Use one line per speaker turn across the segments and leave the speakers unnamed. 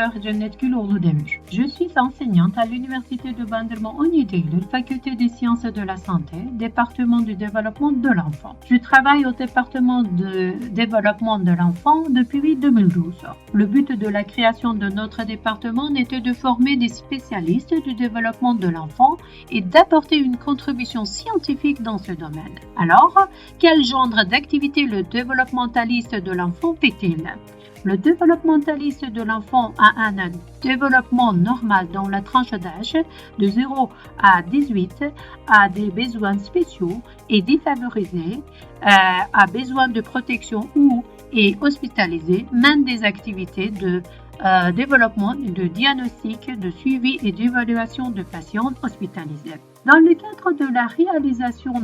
Dr Cennet Güloğlu Demir. Je suis enseignante à l'Université de Bandırma Onyedeyli, Faculté des Sciences de la Santé, département du développement de l'enfant. Je travaille au département de développement de l'enfant depuis 2012. Le but de la création de notre département était de former des spécialistes du développement de l'enfant et d'apporter une contribution scientifique dans ce domaine. Alors, quel genre d'activité le développementaliste de l'enfant fait-il? Le développementaliste de l'enfant a un développement normal dans la tranche d'âge de 0 à 18, a des besoins spéciaux et défavorisés, a besoin de protection ou est hospitalisé, mène des activités de développement, de diagnostic, de suivi et d'évaluation de patients hospitalisés. Dans le cadre de la réalisation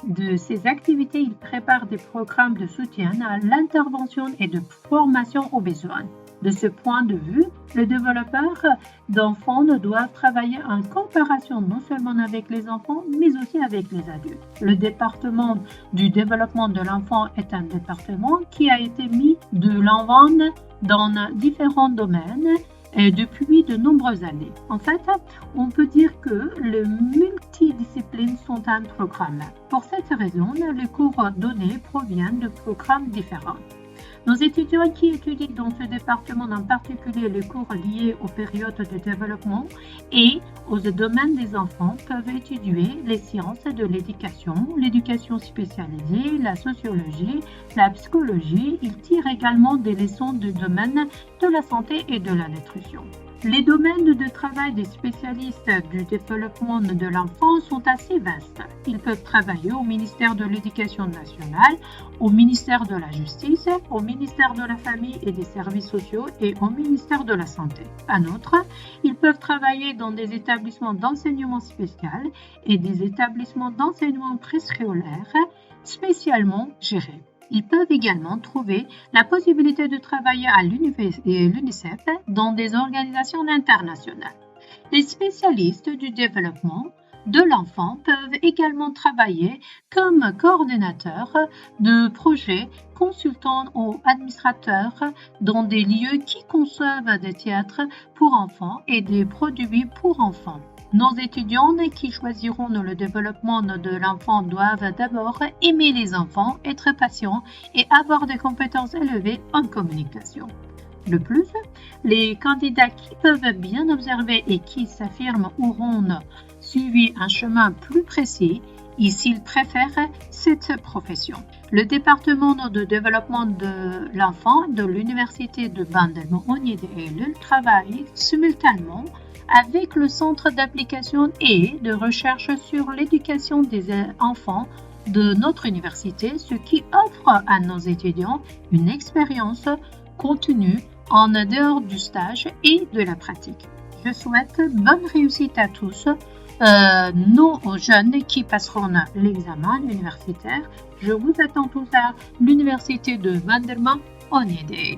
de ces activités, il prépare des programmes de soutien à l'intervention et de formation aux besoins. De ce point de vue, le développeur d'enfants doit travailler en coopération non seulement avec les enfants, mais aussi avec les adultes. Le département du développement de l'enfant est un département qui a été mis de l'avant dans différents domaines depuis de nombreuses années. En fait, on peut dire que les multidisciplines sont un programme. Pour cette raison, les cours donnés proviennent de programmes différents. Nos étudiants qui étudient dans ce département, en particulier les cours liés aux périodes de développement et aux domaines des enfants, peuvent étudier les sciences de l'éducation spécialisée, la sociologie, la psychologie. Ils tirent également des leçons du domaine de la santé et de la nutrition. Les domaines de travail des spécialistes du développement de l'enfant sont assez vastes. Ils peuvent travailler au ministère de l'Éducation nationale, au ministère de la Justice, au ministère de la Famille et des Services sociaux et au ministère de la Santé. En outre, ils peuvent travailler dans des établissements d'enseignement spécial et des établissements d'enseignement préscolaire spécialement gérés. Ils peuvent également trouver la possibilité de travailler à l'UNICEF dans des organisations internationales. Les spécialistes du développement de l'enfant peuvent également travailler comme coordonnateurs de projets, consultants ou administrateurs dans des lieux qui conçoivent des théâtres pour enfants et des produits pour enfants. Nos étudiants qui choisiront le développement de l'enfant doivent d'abord aimer les enfants, être patients et avoir des compétences élevées en communication. De plus, les candidats qui peuvent bien observer et qui s'affirment auront suivi un chemin plus précis et s'ils préfèrent cette profession. Le département de développement de l'enfant de l'Université de Bandırma Onyedeyli travaille simultanément avec le Centre d'application et de recherche sur l'éducation des enfants de notre université, ce qui offre à nos étudiants une expérience continue en dehors du stage et de la pratique. Je souhaite bonne réussite à tous nos jeunes qui passeront l'examen universitaire. Je vous attends tous à l'Université de Bandırma Onyedeyli.